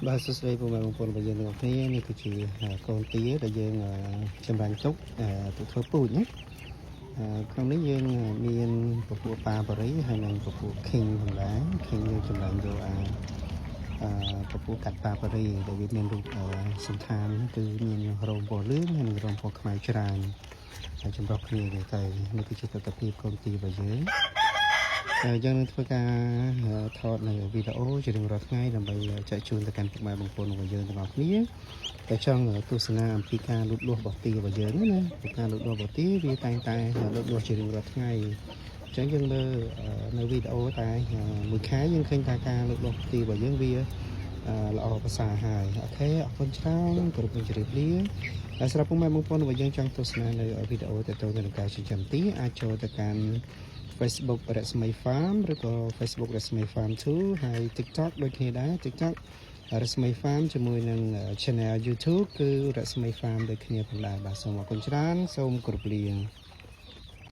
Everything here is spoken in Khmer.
បាទសួស្តីពុកម៉ែបងប្អូនរបស់យើងទាំងអស់គ្នានេះគឺជាកូនទាដែលយើងចម្រាញ់ទុកទៅធ្វើពូជណាក្នុងនេះយើងមានពពួកប៉ាបារីហើយនិងពពួក King ផងដែរ King យើងចម្រាញ់យកពពួកកាត់ប៉ាបារីដែលវាមានរូបសន្តានគឺមានរោមពណ៌លឿងហើយនិងរោមពណ៌ខ្មៅច្រើនហើយចម្រុះគ្នាទៅនេះគឺជាទស្សនវិជ្ជាកូនទារបស់យើងយើងនឹងធ្វើការថតនៅវីដេអូជារៀងរាល់ថ្ងៃដើម្បីចែកជូនទៅកាន់ពុកម៉ែបងប្អូនរបស់យើងទាំងអស់គ្នាតែចង់ទស្សនាអំពីការលូតលាស់របស់ទារបស់យើងណាការលូតលាស់របស់ទាវាតែងតែលូតលាស់ជារៀងរាល់ថ្ងៃអញ្ចឹងយើងលើនៅវីដេអូតែមួយខែយើងឃើញថាការលូតលាស់ទារបស់យើងវាល្អប្រសើរហើយអូខេអរគុណច្រើនគ្រប់នឹងជម្រាបលាហើយសម្រាប់ពុកម៉ែបងប្អូនរបស់យើងចង់ទស្សនានៅវីដេអូទៅនឹងការចិញ្ចឹមទាអាចចូលទៅកាន់ Facebook រស្មី Farm ឬក៏ Facebook រស្មី Farm 2ហើយ TikTok ដូចគ្នាដែរ TikTok រស្មី Farm ជាមួយនឹង Channel YouTube គឺរស្មី Farm ដូចគ្នាផងដែរបាទសូមអរគុណច្រើនសូមគោរពលា